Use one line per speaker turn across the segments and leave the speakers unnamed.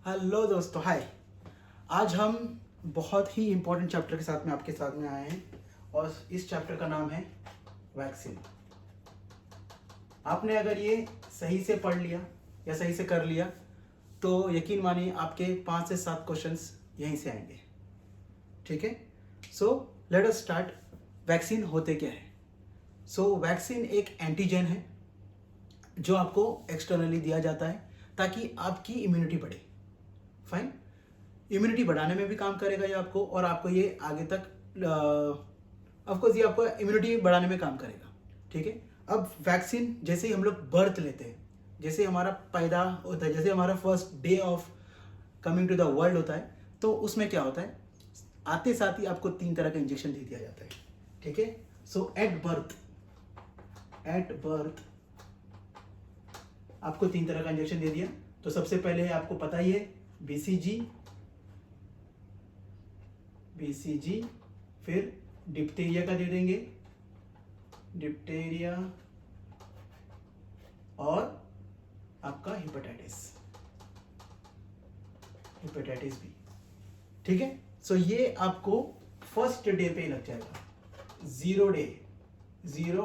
Hello दोस्तों, हाय। आज हम बहुत ही इम्पोर्टेंट चैप्टर के साथ में आपके साथ में आए हैं और इस चैप्टर का नाम है वैक्सीन। आपने अगर ये सही से पढ़ लिया या सही से कर लिया तो यकीन मानिए आपके 5 से 7 क्वेश्चंस यहीं से आएंगे। ठीक है, so let us start. Vaccine होते क्या है? सो वैक्सीन एक एंटीजन है जो आपको एक्सटर्नली दिया जाता है ताकि आपकी इम्यूनिटी बढ़े। फाइन, इम्यूनिटी बढ़ाने में भी काम करेगा ये आपको, और आपको ये आगे तक ऑफकोर्स ये आपको इम्यूनिटी बढ़ाने में काम करेगा। ठीक है, अब वैक्सीन जैसे ही हम लोग बर्थ लेते हैं, जैसे हमारा पैदा होता है, जैसे हमारा first day of coming to the world होता है, तो उसमें क्या होता है, आते साथ ही आपको 3 तरह का इंजेक्शन दे दिया जाता है। ठीक है, सो एट बर्थ आपको 3 तरह का इंजेक्शन दे दिया। तो सबसे पहले आपको पता ही है बीसीजी, फिर डिप्थीरिया का दे देंगे, डिप्थीरिया, और आपका हेपेटाइटिस बी। ठीक है, सो ये आपको फर्स्ट डे पे लग जाएगा। 0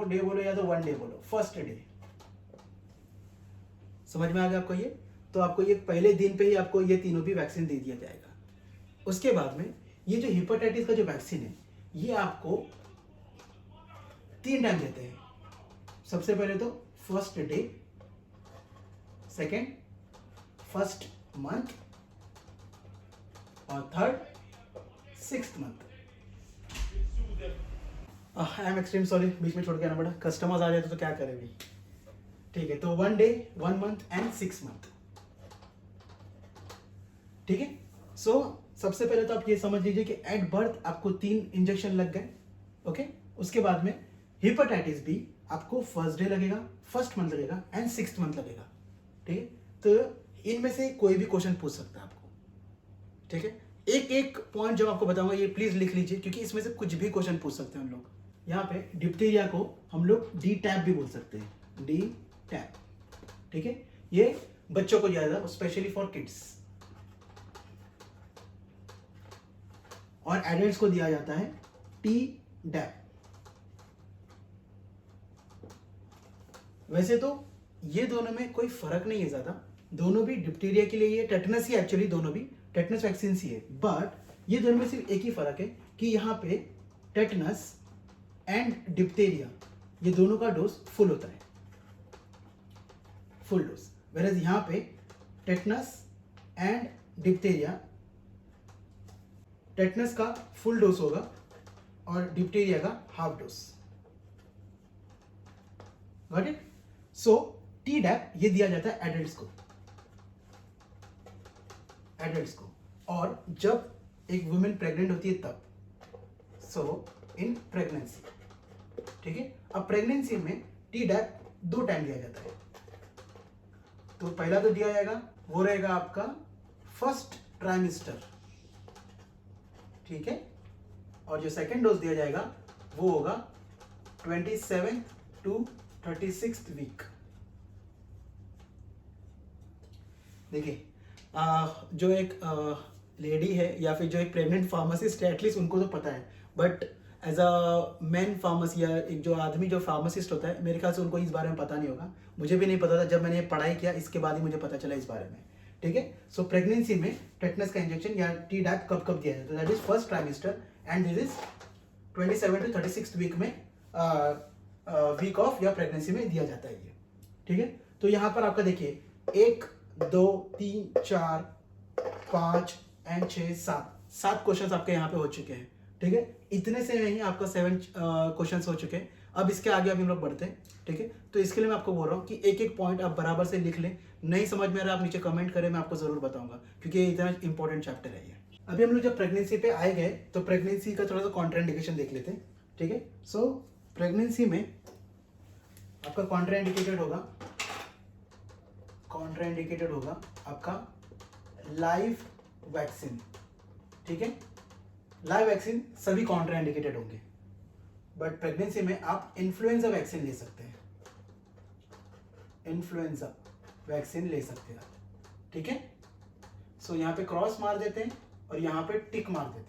डे बोलो या तो 1 डे बोलो, फर्स्ट डे। समझ में आ गया आपको ये? तो आपको ये पहले दिन पे ही आपको ये तीनों भी वैक्सीन दे दिया जाएगा। उसके बाद में ये जो हेपेटाइटिस का जो वैक्सीन है, ये आपको 3 टाइम देते हैं। सबसे पहले तो first day, second first month, और थर्ड 6th मंथ। आई एम एक्सट्रीम सॉरी, बीच में छोड़ के आना पड़ा, कस्टमर्स आ जाते तो क्या करें भी। ठीक है, तो 1 डे, 1 मंथ एंड 6 मंथ। ठीक है, सो सबसे पहले तो आप ये समझ लीजिए कि एट बर्थ आपको 3 इंजेक्शन लग गए। ओके, उसके बाद में हेपेटाइटिस बी आपको फर्स्ट डे लगेगा, फर्स्ट मंथ लगेगा एंड 6th मंथ लगेगा। ठीक है, तो इनमें से कोई भी क्वेश्चन पूछ सकता है आपको। ठीक है, एक एक पॉइंट जब आपको बताऊंगा ये प्लीज लिख लीजिए, क्योंकि इसमें से कुछ भी क्वेश्चन पूछ सकते हैं हम लोग। यहाँ पे डिप्थीरिया को हम लोग डी टैप भी बोल सकते हैं, डी टैप। ठीक है, ये बच्चों को दिया जाता है, स्पेशली फॉर किड्स, और एडल्ट्स को दिया जाता है टी डैप। वैसे तो ये दोनों में कोई फर्क नहीं है ज्यादा, दोनों भी डिप्थीरिया के लिए, ये टेटनस ही, एक्चुअली दोनों भी टेटनस वैक्सीन ही है, बट ये दोनों में सिर्फ एक ही फर्क है कि यहाँ पे टेटनस एंड डिप्थीरिया ये दोनों का डोज फुल होता है, फुल डोज, वेरएज यहाँ पे टेटनस एंड डिप्थीरिया, टेटनस का फुल डोज होगा और डिप्थीरिया का half dose. Got it? So Tdap ये दिया जाता है एडल्ट्स को, और जब एक वुमेन प्रेग्नेंट होती है तब, सो इन प्रेगनेंसी। ठीक है, अब प्रेगनेंसी में टी डैप 2 टाइम दिया जाता है। तो पहला तो दिया जाएगा वो रहेगा आपका फर्स्ट ट्राइमेस्टर। ठीक है, और जो सेकेंड डोज दिया जाएगा वो होगा 27 to 36th वीक। देखिए, जो एक लेडी है या फिर जो एक प्रेग्नेंट फार्मासिस्ट है, एटलीस्ट उनको तो पता है, but as a man pharmacy या एक जो आदमी जो फार्मासिस्ट होता है, मेरे ख्याल से उनको इस बारे में पता नहीं होगा। मुझे भी नहीं पता था, जब मैंने पढ़ाई किया इसके बाद ही मुझे पता चला इस बारे में। ठीक है, सो प्रेगनेंसी में टेटनस का इंजेक्शन या टी डैप कब कब दिया जाता है, that is first trimester and this is 27 to 36th week में, वीक ऑफ या प्रेगनेंसी में दिया जाता है ये। ठीक है, तो यहाँ पर आपका देखिए 1 2 3 4 5 एंड 6 7 क्वेश्चंस आपके यहाँ पे हो चुके हैं। ठीक है, इतने से नहीं आपका 7 क्वेश्चंस हो चुके हैं। अब इसके आगे अभी हम लोग बढ़ते हैं। ठीक है, तो इसके लिए मैं आपको बोल रहा हूँ कि एक एक पॉइंट आप बराबर से लिख लें। नहीं समझ में आ रहा आप नीचे कमेंट करें, मैं आपको जरूर बताऊंगा, क्योंकि ये इतना इंपॉर्टेंट चैप्टर है ये। अभी हम लोग जब प्रेगनेंसी पे आए गए तो प्रेगनेंसी का थोड़ा सा कॉन्ट्राइंडिकेशन देख लेते हैं। ठीक है, सो प्रेगनेंसी में आपका कॉन्ट्राइंडिकेटेड होगा आपका लाइव वैक्सीन। ठीक है, लाइव वैक्सीन सभी कॉन्ट्राइंडिकेटेड होंगे, बट प्रेगनेंसी में आप इन्फ्लुएंजा वैक्सीन ले सकते हैं, इन्फ्लुएंजा वैक्सीन ले सकते हैं। ठीक है, सो यहाँ पे क्रॉस मार देते हैं और यहाँ पे टिक मार देते हैं.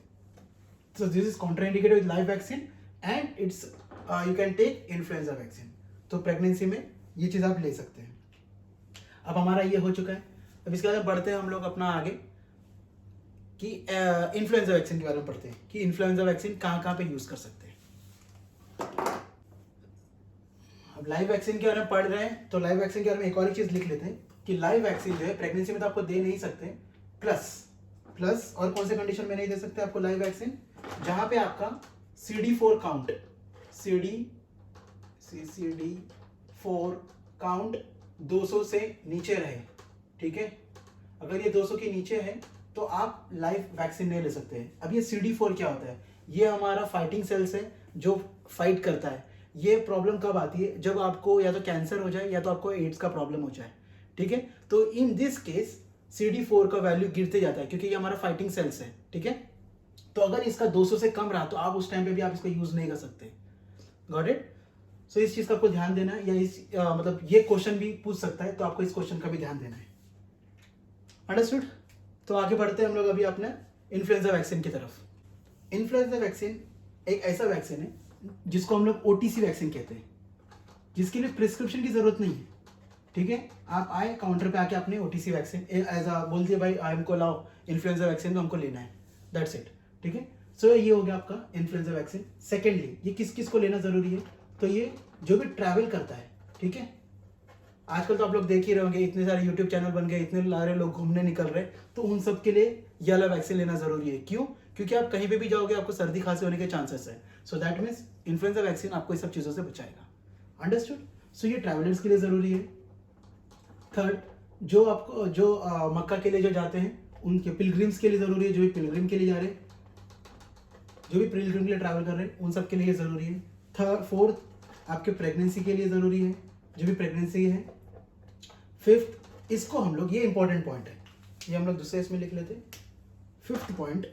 So this is contraindicated with live vaccine and it's you can take influenza vaccine. तो प्रेगनेंसी में ये चीज़ आप ले सकते हैं. अब हमारा ये हो चुका है. अब इसके बाद बढ़ते हैं हम लोग अपना आगे कि इन्फ्लुएंजा वैक्सीन के बारे में पढ़ते हैं कि इन्फ्लुएंजा वैक्सीन कहाँ कहाँ पे यूज़ कर सकते हैं. अब लाइव वैक्सीन के बारे में पढ़ रहे हैं तो लाइव वैक्सीन के बारे में एक और चीज़ लिख लेते हैं कि लाइव वैक्सीन जो है प्रेगनेंसी में तो आपको दे नहीं सकते, प्लस और कौन से कंडीशन में नहीं दे सकते आपको लाइव वैक्सीन, जहाँ पे आपका CD4 काउंट CD4 काउंट 200 से नीचे रहे. ठीक है, अगर ये 200 के नीचे है तो आप लाइव वैक्सीन नहीं ले सकते हैं. अब ये CD4 क्या होता है? ये हमारा फाइटिंग सेल्स है जो फाइट करता है. ये प्रॉब्लम कब आती है? जब आपको या तो कैंसर हो जाए या तो आपको एड्स का प्रॉब्लम हो जाए. ठीक है, तो इन दिस केस CD4 का वैल्यू गिरते जाता है क्योंकि ये हमारा फाइटिंग सेल्स है. ठीक है, तो अगर इसका 200 से कम रहा तो आप उस टाइम पे भी आप इसको यूज नहीं कर सकते. Got it? सो इस चीज का आपको ध्यान देना है, या इस मतलब ये क्वेश्चन भी पूछ सकता है तो आपको इस क्वेश्चन का भी ध्यान देना है. अंडरस्टूड? तो आगे बढ़ते हैं हम लोग अभी अपने इन्फ्लुएंजा वैक्सीन की तरफ. इन्फ्लुएंजा वैक्सीन एक ऐसा वैक्सीन है जिसको हम लोग OTC वैक्सीन कहते हैं, जिसके लिए प्रिस्क्रिप्शन की जरूरत नहीं है. ठीक है, आप आए काउंटर पे आके अपने OTC वैक्सीन ऐसा बोल दिया भाई हमको लाओ इन्फ्लुएंजा वैक्सीन तो हमको लेना है, दैट्स इट. ठीक है, सो ये हो गया आपका इन्फ्लुएंजा वैक्सीन. सेकेंडली ये किस किस को लेना जरूरी है? तो ये जो भी ट्रैवल करता है. ठीक है, आजकल तो आप लोग देख ही रहे होंगे इतने सारे यूट्यूब चैनल बन गए, इतने सारे लोग घूमने निकल रहे हैं, तो उन सब के लिए ये वाला वैक्सीन लेना जरूरी है. क्यों? क्योंकि आप कहीं पे भी जाओगे आपको सर्दी खांसी होने के चांसेस है. So that means influenza vaccine आपको इस सब चीज़ों से बचाएगा. अंडरस्टूड? सो ये ट्रैवलर्स के लिए ज़रूरी है. थर्ड, जो आपको मक्का के लिए जो जाते हैं उनके पिलग्रिम्स के लिए ज़रूरी है. जो भी पिलग्रिम के लिए जा रहे हैं, जो भी पिलग्रिम के लिए ट्रैवल कर रहे हैं उन सब के लिए ज़रूरी है. फोर्थ, आपके प्रेगनेंसी के लिए ज़रूरी है, जो भी प्रेगनेंसी है. फिफ्थ, इसको हम लोग, ये इंपॉर्टेंट पॉइंट है, ये हम लोग दूसरे इसमें लिख लेते हैं. फिफ्थ पॉइंट,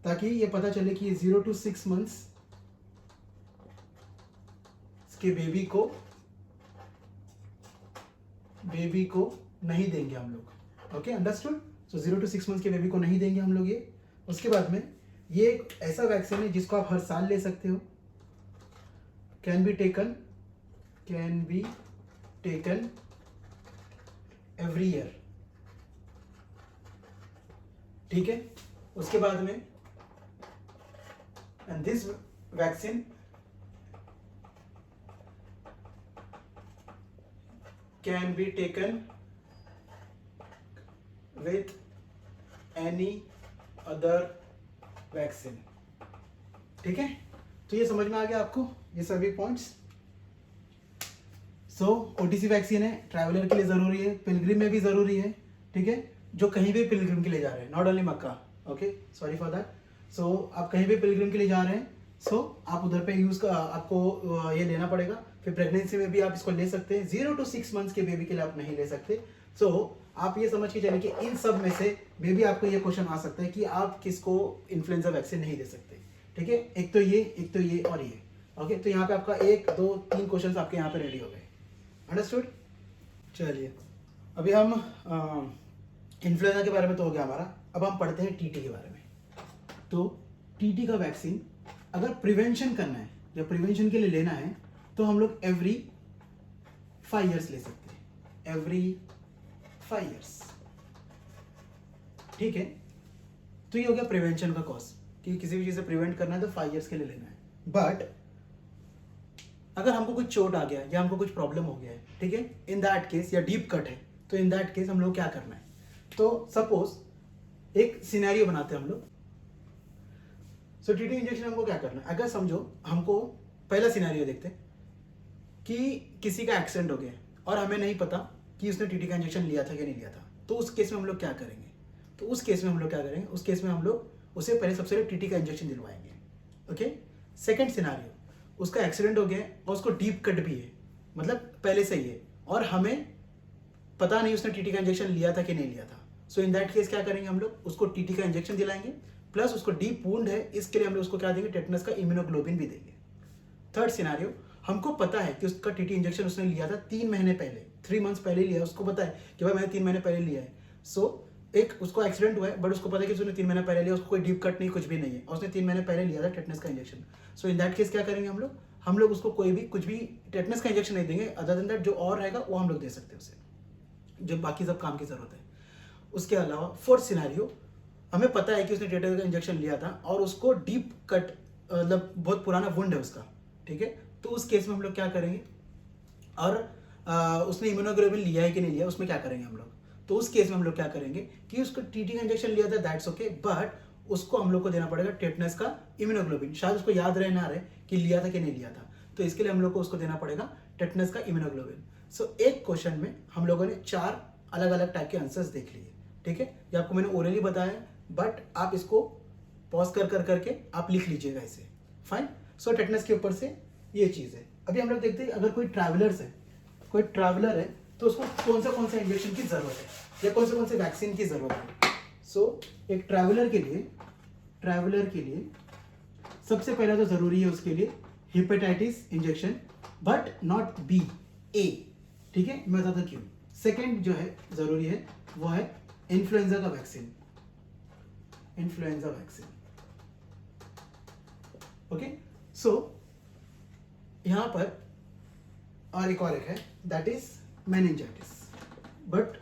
ताकि ये पता चले कि 0 to 6 months के बेबी को नहीं देंगे हम लोग. Okay, understood? So 0 to 6 months के बेबी को नहीं देंगे हम लोग ये. उसके बाद में ये एक ऐसा वैक्सीन है जिसको आप हर साल ले सकते हो. Can be taken every year. ठीक है, उसके बाद में and this vaccine can be taken with any other vaccine. ठीक है, तो ये समझ में आ गया आपको ये सभी पॉइंट्स. सो OTC वैक्सीन है, ट्रैवलर के लिए ज़रूरी है, पिलग्रिम में भी ज़रूरी है. ठीक है, जो कहीं भी पिलग्रिम के लिए जा रहे हैं, not only Mecca. Okay, sorry for that. So आप कहीं भी पिलग्रिम के लिए जा रहे हैं, सो आप उधर पे आपको ये लेना पड़ेगा. फिर प्रेगनेंसी में भी आप इसको ले सकते हैं. 0 to 6 months के बेबी के लिए आप नहीं ले सकते. सो आप ये समझ के चलें कि इन सब में से मे भी आपको ये क्वेश्चन आ सकता है कि आप किसको इन्फ्लुएंजा वैक्सीन नहीं दे सकते. ठीक है, एक तो ये और ये. ओके, तो यहाँ पे आपका 1 2 3 क्वेश्चन आपके यहाँ पे रेडी हो गए. अंडरस्टूड? चलिए, अभी हम इन्फ्लुएंजा के बारे में तो हो गया हमारा. अब हम पढ़ते हैं TT के बारे में. तो TT का वैक्सीन अगर प्रिवेंशन करना है या प्रिवेंशन के लिए लेना है तो हम लोग एवरी 5 years ले सकते हैं. Every 5 years. ठीक है, तो ये हो गया प्रिवेंशन का कॉज कि किसी भी चीज़ से प्रिवेंट करना है तो 5 years के लिए लेना है. बट अगर हमको कुछ चोट आ गया या हमको कुछ प्रॉब्लम हो गया है, ठीक है, इन दैट केस, या डीप कट है, तो इन दैट केस हम लोग क्या करना है? तो सपोज एक सिनेरियो बनाते हैं हम लोग. सो TT इंजेक्शन हमको क्या करना है? अगर समझो हमको पहला सिनेरियो देखते हैं कि किसी का एक्सीडेंट हो गया और हमें नहीं पता कि उसने TT का इंजेक्शन लिया था कि नहीं लिया था, तो उस केस में हम लोग क्या करेंगे? उस केस में हम लोग उसे पहले सबसे पहले TT का इंजेक्शन दिलवाएंगे. ओके, सेकंड सिनेरियो, उसका एक्सीडेंट हो गया और उसको डीप कट भी है, मतलब पहले से ही है और हमें पता नहीं उसने TT का इंजेक्शन लिया था कि नहीं लिया था. सो इन दैट केस क्या करेंगे? हम लोग उसको TT का इंजेक्शन दिलाएंगे, प्लस उसको डीप वुंड है इसके लिए हम लोग उसको क्या देंगे? टेटनस का इम्यूनोग्लोबिन भी देंगे. थर्ड सिनेरियो, हमको पता है कि उसका TT इंजेक्शन उसने लिया था 3 महीने पहले, 3 months पहले लिया है, उसको पता है कि भाई मैंने 3 महीने पहले लिया है. सो एक उसको एक्सीडेंट हुआ है बट उसको पता है कि उसने 3 महीने पहले लिया, उसको कोई डीप कट नहीं, कुछ भी नहीं है, और उसने 3 महीने पहले लिया था टेटनस का injection. So in that case क्या करेंगे हम लोग उसको कोई भी कुछ भी टेटनस का इंजेक्शन नहीं देंगे, अदर देन दैट जो और रहेगा वो हम लोग दे सकते हैं उसे, जो बाकी सब काम की जरूरत है। उसके अलावा फोर्थ सिनेरियो, हमें पता है कि उसने टेटनस का इंजेक्शन लिया था और उसको डीप कट मतलब बहुत पुराना वुंड है उसका, ठीक है, तो उस केस में हम लोग क्या करेंगे, और उसने इम्यूनोग्लोबिन लिया है कि नहीं लिया, उसमें क्या करेंगे हम लोग, तो उस केस में हम लोग क्या करेंगे कि उसको टीटी का इंजेक्शन लिया था दैट्स ओके, बट उसको हम लोग को देना पड़ेगा टेटनस का इम्यूनोग्लोबिन, शायद उसको याद रहे ना रहे कि लिया था कि नहीं लिया था, तो इसके लिए हम लोग को उसको देना पड़ेगा टेटनस का इम्यूनोग्लोबिन। सो एक क्वेश्चन में हम लोगों ने 4 अलग अलग टाइप के आंसर्स देख लिए, ठीक है, ये आपको मैंने ओरली बताया, बट आप इसको पॉज कर करके आप लिख लीजिएगा इसे, फाइन। सो टेटनस के ऊपर से ये चीज़ है। अभी हम लोग देखते हैं अगर कोई ट्रैवलर है तो उसको कौन सा इंजेक्शन की जरूरत है या कौन से वैक्सीन की जरूरत है। सो एक ट्रैवलर के लिए सबसे पहला तो जरूरी है उसके लिए hepatitis injection, but not B, A, ठीक है, मैं बताता क्यों। सेकेंड जो है जरूरी है वो है इन्फ्लुएंजा का वैक्सीन, ओके। सो यहां पर और एक है that is meningitis, but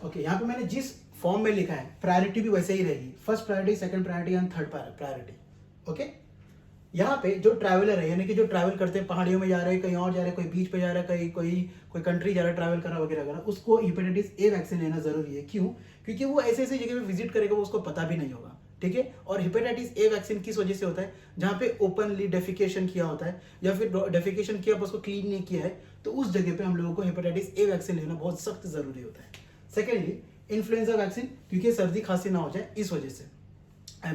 okay यहां पे मैंने जिस फॉर्म में लिखा है प्रायोरिटी भी वैसे ही रहेगी, first priority, second priority and third priority, okay. यहाँ पे जो ट्रैवलर है यानी कि जो ट्रैवल करते हैं, पहाड़ियों में जा रहे हैं, कहीं और जा रहे हैं, कोई बीच पे जा रहा है, कहीं कोई कंट्री जा रहा है, ट्रैवल कर रहा है वगैरह वगैरह, उसको हेपेटाइटिस ए वैक्सीन लेना जरूरी है। क्यों? क्योंकि वो ऐसे ऐसे जगह पे विजिट करेगा वो उसको पता भी नहीं होगा, ठीक है। और हेपेटाइटिस ए वैक्सीन किस वजह से होता है, जहाँ पे ओपनली डेफिकेशन किया होता है या फिर डेफिकेशन किया पर उसको क्लीन नहीं किया है, तो उस जगह पे हम लोगों को हेपेटाइटिस ए वैक्सीन लेना बहुत सख्त जरूरी होता है। सेकेंडली इन्फ्लुएंजा वैक्सीन, क्योंकि सर्दी खांसी ना हो जाए इस वजह से,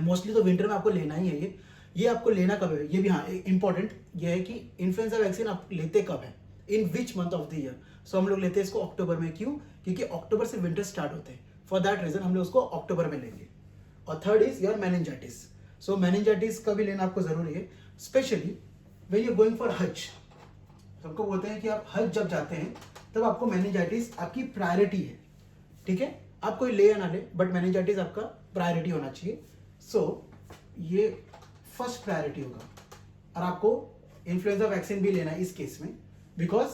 मोस्टली तो विंटर में आपको लेना ही है ये आपको लेना कब है, ये भी हाँ इंपॉर्टेंट ये है कि इन्फ्लुएंजा वैक्सीन आप लेते कब है, in which month of the year. So हम लोग लेते हैं इसको अक्टूबर में। क्यों? क्योंकि अक्टूबर से विंटर स्टार्ट होते हैं, फॉर दैट रीजन हम लोग उसको अक्टूबर में लेंगे। और third is your meningitis. So meningitis का भी लेना आपको जरूरी है, specially when you going for हज। सबको बोलते हैं कि आप हज जब जाते हैं तब आपको मेनिंजाइटिस आपकी प्रायोरिटी है, ठीक है, आप कोई ले या ना ले बट मेनिंजाइटिस आपका प्रायोरिटी होना चाहिए। सो ये फर्स्ट प्रायोरिटी होगा, और आपको इन्फ्लुएंजा वैक्सीन भी लेना है इस केस में, बिकॉज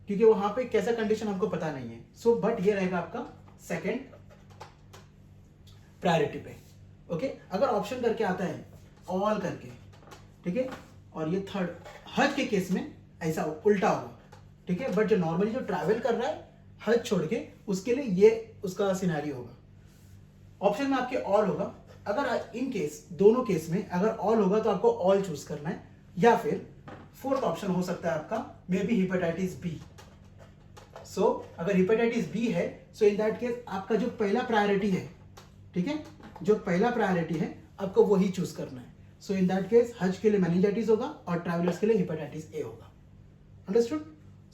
क्योंकि वहां पे कैसा कंडीशन हमको पता नहीं है। सो बट ये रहेगा आपका सेकेंड प्रायोरिटी पे, ओके। अगर ऑप्शन करके आता है ऑल करके, ठीक है, और ये थर्ड, हज के केस में ऐसा उल्टा होगा, ठीक है, बट जो नॉर्मली जो ट्रैवल कर रहा है हज छोड़ के, उसके लिए ये उसका सिनेरियो होगा। ऑप्शन में आपके ऑल होगा। अगर इन केस दोनों केस में अगर ऑल होगा तो आपको ऑल चूज करना है, या फिर फोर्थ ऑप्शन हो सकता है आपका मे बी हेपेटाइटिस बी। सो अगर हेपेटाइटिस बी है सो इन दैट केस आपका जो पहला प्रायोरिटी है, ठीक है, जो पहला प्रायोरिटी है आपको वही चूज करना है। सो इन दैट केस हज के लिए मेनिंजाइटिस होगा और ट्रैवलर्स के लिए हेपेटाइटिस ए होगा। अंडरस्टूड?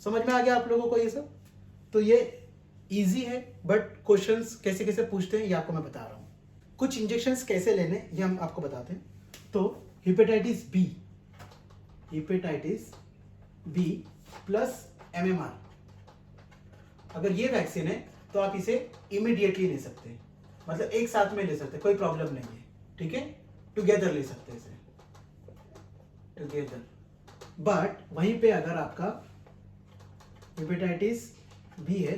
समझ में आ गया आप लोगों को ये सब? तो ये इजी है, बट क्वेश्चंस कैसे कैसे पूछते हैं ये आपको मैं बता रहा हूं। कुछ इंजेक्शंस कैसे लेने ये हम आपको बताते हैं। तो हेपेटाइटिस बी प्लस MMR, अगर ये वैक्सीन है तो आप इसे इमीडिएटली ले सकते हैं, मतलब एक साथ में ले सकते हैं, कोई प्रॉब्लम नहीं है, ठीक है, टुगेदर ले सकते हैं इसे टुगेदर। बट वहीं पे अगर आपका हेपेटाइटिस बी है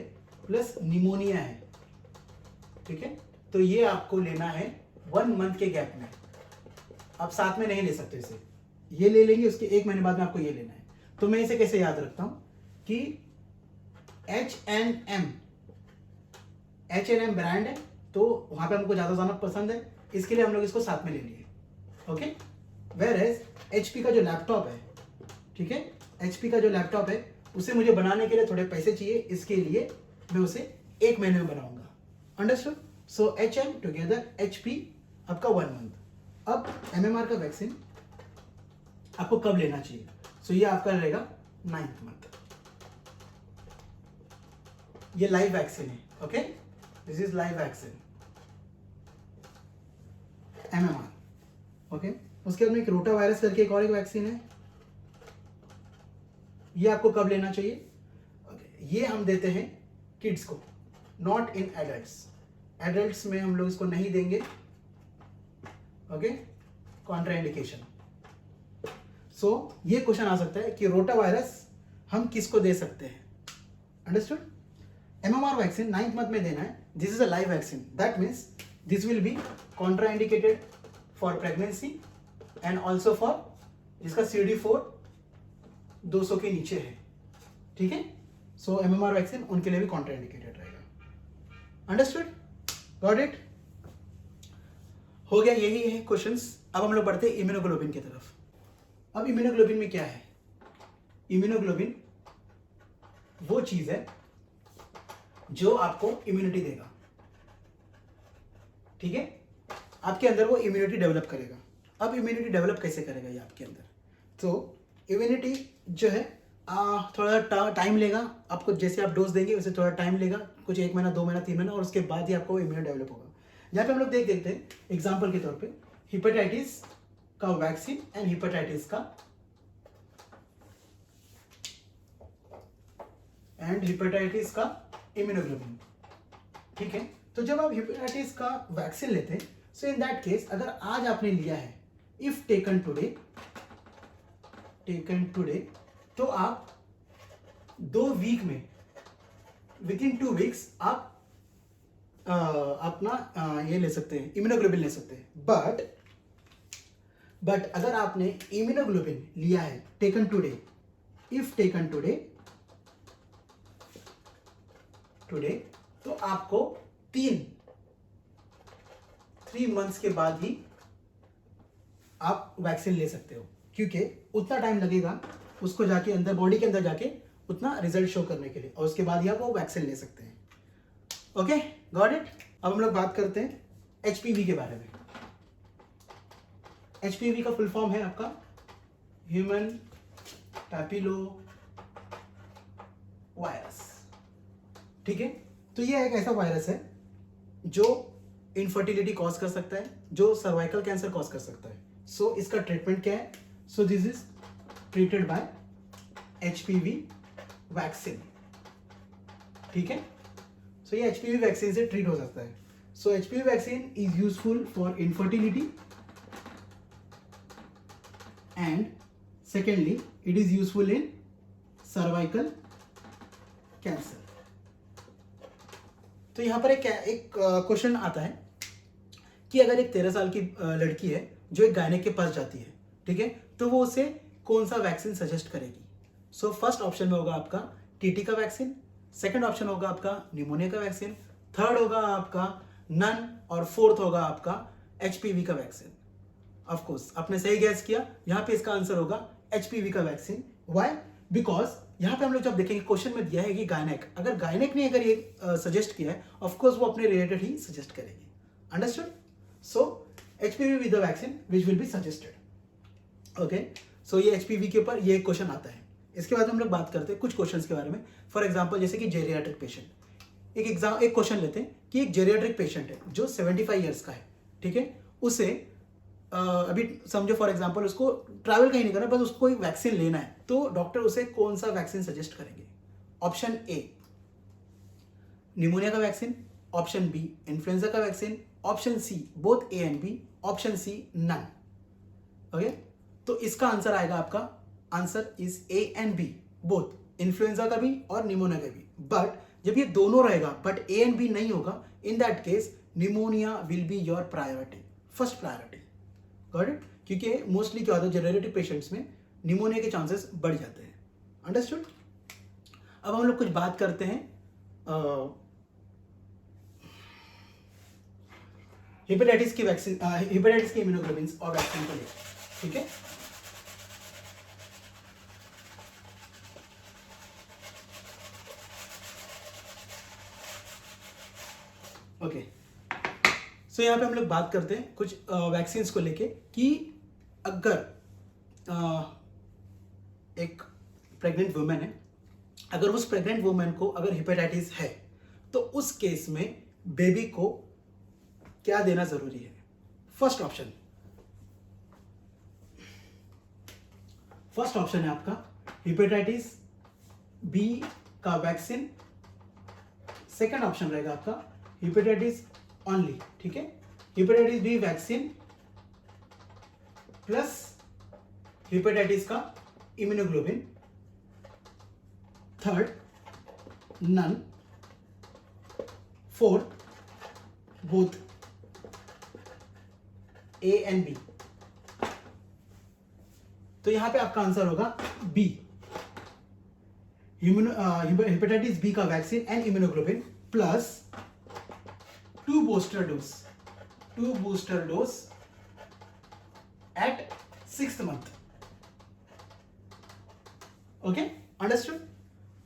प्लस निमोनिया है, ठीक है, तो ये आपको लेना है 1 मंथ के गैप में, आप साथ में नहीं ले सकते इसे, ये ले लेंगे उसके 1 महीने बाद में आपको ये लेना है। तो मैं इसे कैसे याद रखता हूं कि H&M ब्रांड है, तो वहां पे हमको ज्यादा जाना पसंद है, इसके लिए हम लोग इसको साथ में ले लिए, ओके। वेयर एज HP का जो लैपटॉप है, ठीक है, HP का जो लैपटॉप है उसे मुझे बनाने के लिए थोड़े पैसे चाहिए, इसके लिए मैं उसे 1 महीने में बनाऊंगा। अंडरस्टूड? सो HM टुगेदर HP आपका 1 मंथ। अब MMR का वैक्सीन आपको कब लेना चाहिए? सो ये आपका रहेगा 9th मंथ। ये लाइव वैक्सीन है, okay, this is live vaccine MMR, okay. उसके बाद में एक रोटा वायरस करके एक और एक वैक्सीन है, ये आपको कब लेना चाहिए? ये हम देते हैं किड्स को, नॉट इन एडल्ट्स। एडल्ट्स में हम लोग इसको नहीं देंगे। Okay, contraindication. सो ये क्वेश्चन आ सकता है कि रोटा वायरस हम किसको दे सकते हैं। Understood? MMR vaccine 9th month में देना है। This is a live vaccine, that means this will be contraindicated for pregnancy and also for जिसका CD4 200 के नीचे है। ठीक है, सो MMR वैक्सीन उनके लिए भी कॉन्ट्राइंडिकेटेड रहेगा। अंडरस्टूड? Got it? हो गया, यही है क्वेश्चंस। अब हम लोग बढ़ते हैं इम्यूनोग्लोबिन की तरफ। अब इम्यूनोग्लोबिन में क्या है? इम्यूनोग्लोबिन वो चीज है जो आपको इम्यूनिटी देगा। ठीक है, आपके अंदर वो इम्यूनिटी डेवलप करेगा। अब इम्यूनिटी डेवलप कैसे करेगा ये आपके अंदर? तो इम्यूनिटी जो है थोड़ा टाइम लेगा आपको। जैसे आप डोज देंगे वैसे थोड़ा टाइम लेगा, कुछ 1 महीना 2 महीना 3 महीना, और उसके बाद ही आपको इम्यूनिटी डेवलप होगा। यहाँ पे हम लोग देखते हैं एग्जाम्पल के तौर पे हिपेटाइटिस का वैक्सीन एंड हिपेटाइटिस का इम्यूनोग्लोबिन। ठीक है, तो जब आप हिपेटाइटिस का वैक्सीन लेते हैं, सो इन दैट केस अगर आज आपने लिया है, इफ टेकन टुडे, तो आप 2 वीक में, विद इन 2 वीक्स आप अपना ये ले सकते हैं, इम्यूनोग्लोबिन ले सकते हैं। बट अगर आपने इम्यूनोग्लोबिन लिया है टेकन टुडे, तो आपको 3 मंथ्स के बाद ही आप वैक्सीन ले सकते हो, क्योंकि उतना टाइम लगेगा उसको जाके अंदर, बॉडी के अंदर जाके उतना रिजल्ट शो करने के लिए, और उसके बाद ही आप वो वैक्सीन ले सकते हैं। Okay, got it? अब हम लोग बात करते हैं HPV के बारे में। HPV का फुल फॉर्म है आपका ह्यूमन पैपिलो वायरस। ठीक है, तो ये एक ऐसा वायरस है जो इनफर्टिलिटी कॉज कर सकता है, जो सर्वाइकल कैंसर कॉज कर सकता है। सो इसका ट्रीटमेंट क्या है? सो this is treated by HPV vaccine. ठीक है, सो ये HPV वैक्सीन से ट्रीट हो सकता है। सो HPV vaccine is useful for infertility and secondly it is useful in cervical cancer. तो यहां पर एक क्वेश्चन आता है कि अगर एक 13 साल की लड़की है जो एक गायनेक के पास जाती है, ठीक है, तो वो उसे कौन सा वैक्सीन सजेस्ट करेगी? सो फर्स्ट ऑप्शन में होगा आपका TT का वैक्सीन, सेकंड ऑप्शन होगा आपका निमोनिया का वैक्सीन, थर्ड होगा आपका नन, और फोर्थ होगा आपका HPV का वैक्सीन। ऑफ कोर्स आपने सही गैस किया, यहाँ पे इसका आंसर होगा HPV का वैक्सीन। व्हाई? बिकॉज यहाँ पे हम लोग जब देखेंगे क्वेश्चन में दिया है कि गायनेक, अगर गायनेक ने अगर ये सजेस्ट किया है, ऑफ कोर्स वो अपने रिलेटेड ही सजेस्ट करेगी। Understood? So HPV with the vaccine which will be suggested. Okay, so ये HPV के ऊपर ये क्वेश्चन आता है। इसके बाद हम लोग बात करते हैं कुछ क्वेश्चंस के बारे में। फॉर एग्जांपल जैसे कि जेरियाट्रिक पेशेंट, एक क्वेश्चन लेते हैं कि एक जेरियाट्रिक पेशेंट है जो 75 ईयर्स का है। ठीक है, उसे अभी समझो फॉर एग्जांपल उसको ट्रैवल कहीं नहीं करना, बस उसको एक वैक्सीन लेना है, तो डॉक्टर उसे कौन सा वैक्सीन सजेस्ट करेंगे? ऑप्शन A निमोनिया का वैक्सीन, ऑप्शन B इन्फ्लुएंजा का vaccine, option C both A and B, option C none. Okay, तो इसका आंसर आएगा, आपका answer is A and B, both influenza का भी और निमोनिया का भी। बट जब ये दोनों रहेगा बट A एंड B नहीं होगा, in that case pneumonia will be your priority, first priority. Got it? क्योंकि मोस्टली क्या होता है जेनेरेटिव पेशेंट्स में निमोनिया के चांसेस बढ़ जाते हैं। अंडरस्टूड? अब हम लोग कुछ बात करते हैं हेपेटाइटिस की वैक्सीन, हेपेटाइटिस के इम्यूनोग्लोबिन और वैक्सीन को लेकर। ठीक है, ओके, सो यहाँ पे हम लोग बात करते हैं कुछ वैक्सीन्स को लेके कि अगर एक प्रेग्नेंट वुमेन है, अगर उस प्रेग्नेंट वुमेन को अगर हेपेटाइटिस है, तो उस केस में बेबी को क्या देना जरूरी है? फर्स्ट ऑप्शन है आपका हेपेटाइटिस B का वैक्सीन, सेकंड ऑप्शन रहेगा आपका हेपेटाइटिस ओनली, ठीक है, hepatitis B vaccine plus hepatitis का immunoglobulin, third none, fourth both A and B. तो यहां पे आपका आंसर होगा बी, हेपेटाइटिस बी का vaccine and immunoglobulin plus 2 booster dose at 6th month। Okay, understood.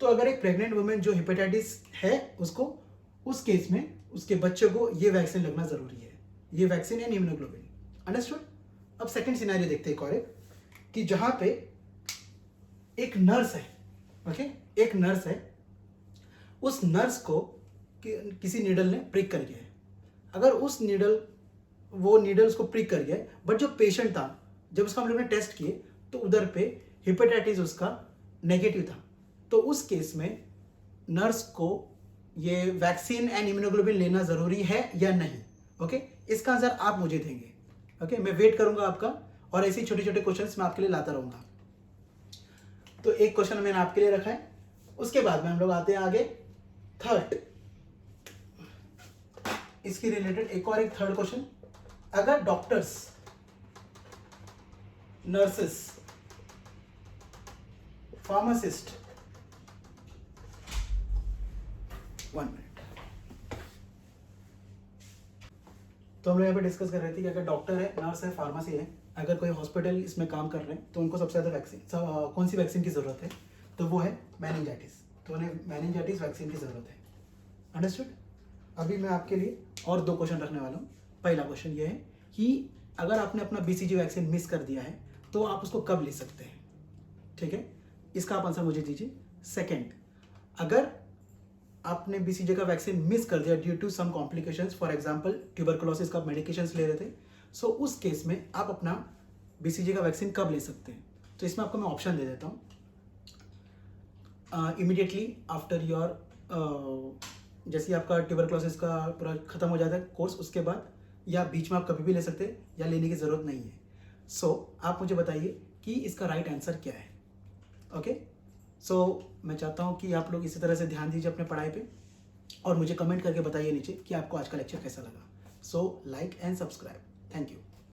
तो अगर एक प्रेग्नेंट वुमेन जो हेपेटाइटिस है उसको, उस केस में उसके बच्चे को ये वैक्सीन लगना जरूरी है, ये वैक्सीन एंड इम्यूनोग्लोबिन, अंडरस्टूड। अब सेकंड सिनेरियो देखते हैं, और कि जहां पे एक नर्स है, ओके, एक नर्स है, उस नर्स को किसी नीडल ने प्रिक कर गया है। अगर उस वो नीडल उसको प्रिक कर गया है, बट जो पेशेंट था, जब उसका हम लोग ने टेस्ट किए तो उधर पे हेपेटाइटिस उसका नेगेटिव था, तो उस केस में नर्स को ये वैक्सीन एंड इम्यूनोग्लोबिन लेना जरूरी है या नहीं? ओके, इसका आंसर आप मुझे देंगे। ओके, मैं वेट करूंगा आपका, और ऐसे छोटे छोटे क्वेश्चंस मैं आपके लिए लाता रहूंगा। तो एक क्वेश्चन मैंने आपके लिए रखा है, उसके बाद में हम लोग आते हैं आगे थर्ड, इसकी रिलेटेड एक थर्ड क्वेश्चन। अगर डॉक्टर्स, नर्सेस, फार्मासिस्ट, 1 मिनट, तो हम लोग यहाँ पे डिस्कस कर रहे थे कि अगर डॉक्टर है, नर्स है, फार्मेसी है, अगर कोई हॉस्पिटल इसमें काम कर रहे हैं तो उनको सबसे ज़्यादा वैक्सीन, कौन सी वैक्सीन की ज़रूरत है? तो वो है मेनिंजाइटिस, तो उन्हें मेनिंजाइटिस वैक्सीन की ज़रूरत है, अंडरस्टूड। अभी मैं आपके लिए और 2 क्वेश्चन रखने वाला हूँ। पहला क्वेश्चन ये है कि अगर आपने अपना BCG वैक्सीन मिस कर दिया है तो आप उसको कब ले सकते हैं, ठीक है, इसका आप आंसर मुझे दीजिए। सेकेंड, अगर आपने BCG का वैक्सीन मिस कर दिया due to some complications, for example tuberculosis का मेडिकेशंस ले रहे थे, सो उस केस में आप अपना BCG का वैक्सीन कब ले सकते हैं? तो इसमें आपको मैं ऑप्शन दे देता हूँ, इमीडिएटली आफ्टर योर, जैसे आपका ट्यूबरकुलोसिस का पूरा खत्म हो जाता है कोर्स, उसके बाद, या बीच में आप कभी भी ले सकते हैं, या लेने की ज़रूरत नहीं है। सो आप मुझे बताइए कि इसका राइट आंसर क्या है। ओके, सो मैं चाहता हूँ कि आप लोग इसी तरह से ध्यान दीजिए अपने पढ़ाई पे, और मुझे कमेंट करके बताइए नीचे कि आपको आज का लेक्चर कैसा लगा। So like and subscribe, thank you.